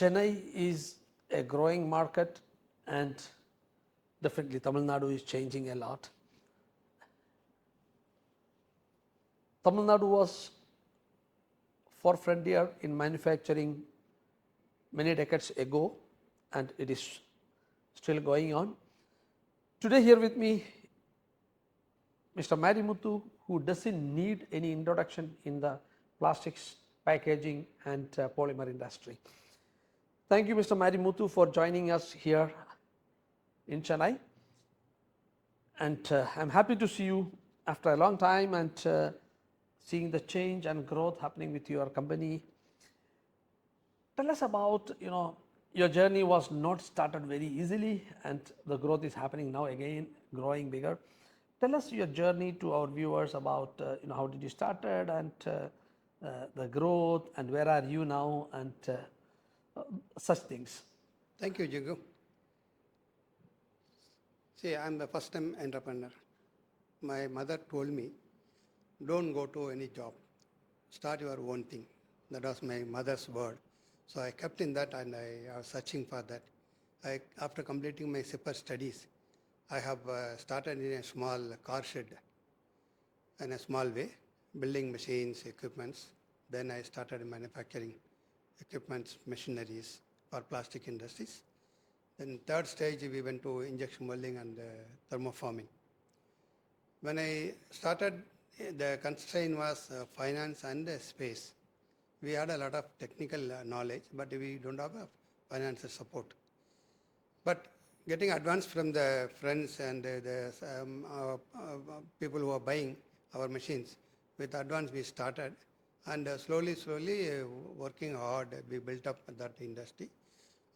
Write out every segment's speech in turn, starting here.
Chennai is a growing market, and definitely Tamil Nadu is changing a lot. Tamil Nadu was forefrontier in manufacturing many decades ago, and it is still going on. Today here with me, Mr. Marimuthu, who doesn't need any introduction in the plastics, packaging and polymer industry. Thank you, Mr. Marimuthu, for joining us here in Chennai, and I'm happy to see you after a long time and seeing the change and growth happening with your company. Tell us about, your journey was not started very easily, and the growth is happening now again, growing bigger. Tell us your journey to our viewers about, how did you started and the growth, and where are you now, and such things. Thank you, Jigu. See, I'm the first time entrepreneur. My mother told me, don't go to any job, start your own thing. That was my mother's word. So I kept in that, and I was searching for that. After completing my super studies, I have started in a small car shed in a small way, building machines, equipments. Then I started manufacturing equipments, machineries for plastic industries. Then third stage, we went to injection molding and thermoforming. When I started, the constraint was finance and space. We had a lot of technical knowledge, but we don't have a financial support. But getting advice from the friends and the people who are buying our machines, with advance we started, and slowly working hard, we built up that industry.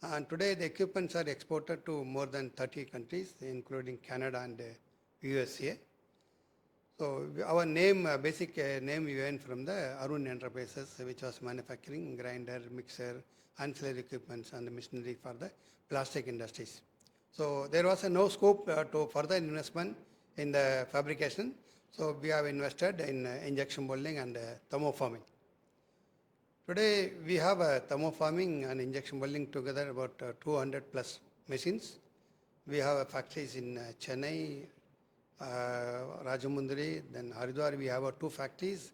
And today the equipments are exported to more than 30 countries, including Canada and USA. So our name, basic name we went from the Arun Enterprises, which was manufacturing grinder, mixer, ancillary equipments and machinery for the plastic industries. So there was no scope to further investment in the fabrication. So we have invested in injection molding and thermoforming. Today we have thermoforming and injection molding together about 200 plus machines. We have factories in Chennai, Rajamundry, then Haridwar. We have 2 factories.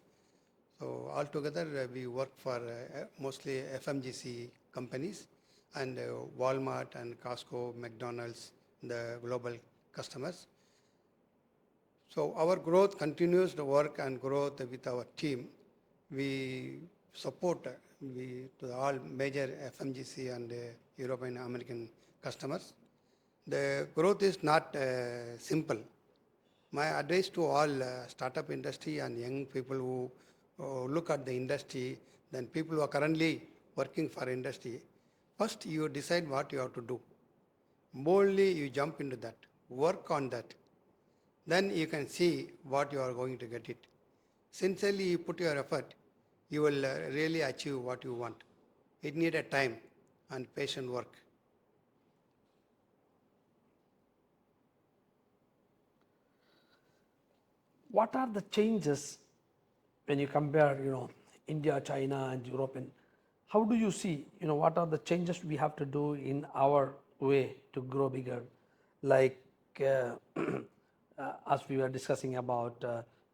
So altogether we work for mostly FMGC companies and Walmart and Costco, McDonald's, the global customers. So our growth continues to work and growth with our team. We support to all major FMGC and European American customers. The growth is not simple. My advice to all startup industry and young people who look at the industry, then people who are currently working for industry, first you decide what you have to do. Boldly you jump into that, work on that. Then you can see what you are going to get it. Sincerely you put your effort, you will really achieve what you want. It needs a time and patient work. What are the changes when you compare, India, China and Europe? And how do you see, what are the changes we have to do in our way to grow bigger? Like as we were discussing about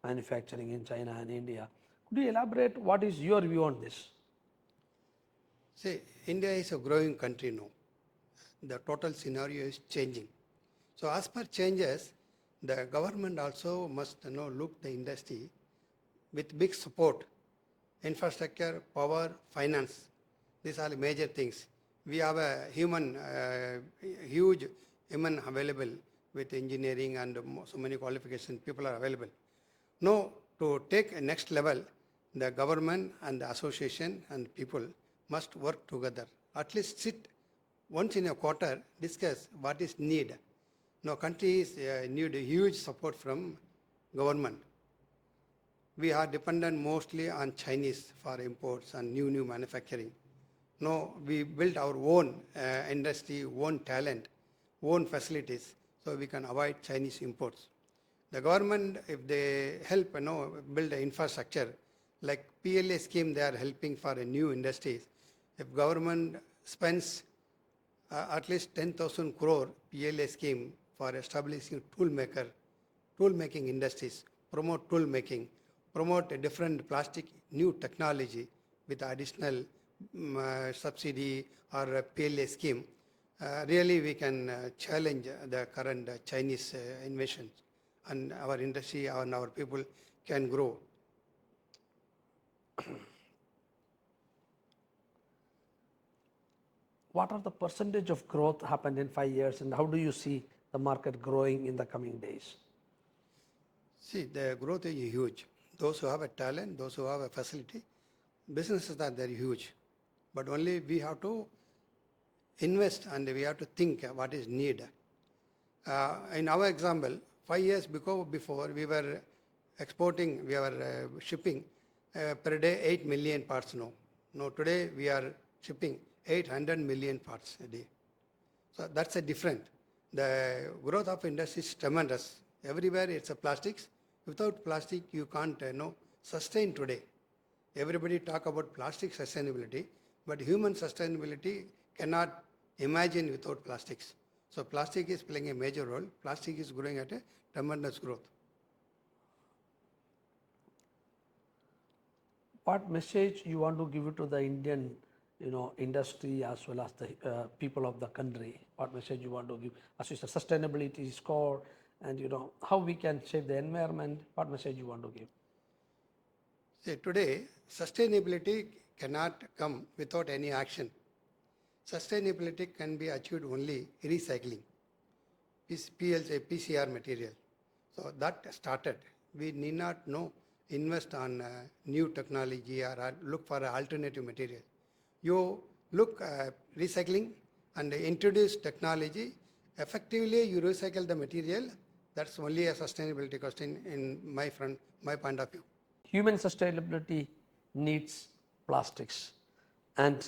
manufacturing in China and India. Could you elaborate what is your view on this? See, India is a growing country now. The total scenario is changing. So as per changes, the government also must look the industry with big support, infrastructure, power, finance. These are the major things. We have a huge human available with engineering and so many qualifications, people are available. Now, to take a next level, the government and the association and people must work together. At least sit once in a quarter, discuss what is need. Now, countries need a huge support from government. We are dependent mostly on Chinese for imports and new manufacturing. Now, we build our own industry, own talent, own facilities, so we can avoid Chinese imports. The government, if they help, build the infrastructure, like PLA scheme, they are helping for a new industries. If government spends at least 10,000 crore PLA scheme for establishing tool making industries, promote tool making, promote a different plastic new technology with additional subsidy or a PLA scheme. Really we can challenge the current Chinese invasions, and our industry and our people can grow. What are the percentage of growth happened in 5 years, and how do you see the market growing in the coming days? See, the growth is huge. Those who have a talent, those who have a facility, businesses are very huge. But only we have to invest and we have to think what is needed. In our example, 5 years before we were exporting, we were shipping per day 8 million parts now. Now today we are shipping 800 million parts a day. So that's a different. The growth of industry is tremendous. Everywhere it's a plastics. Without plastic you can't sustain today. Everybody talk about plastic sustainability, but human sustainability cannot imagine without plastics. So plastic is playing a major role. Plastic is growing at a tremendous growth. What message you want to give it to the Indian industry as well as the people of the country? What message you want to give? As you said, sustainability is core, and how we can save the environment. What message you want to give? See, today sustainability cannot come without any action. Sustainability can be achieved only recycling. PCR material. So that started. We need not invest on new technology or look for alternative material. You look recycling and introduce technology, effectively you recycle the material. That's only a sustainability question in my point of view. Human sustainability needs plastics, and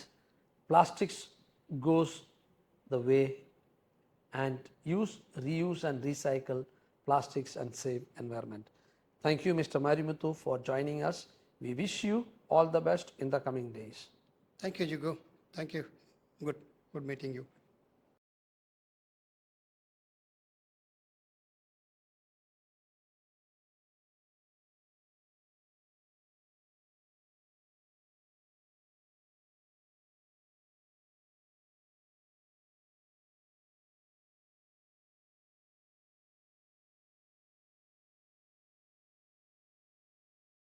plastics goes the way, and use, reuse and recycle plastics and save environment. Thank you, Mr. Marimuthu, for joining us. We wish you all the best in the coming days. Thank you, 𝐿𝐥𝐵𝐵. Thank you. Good meeting you.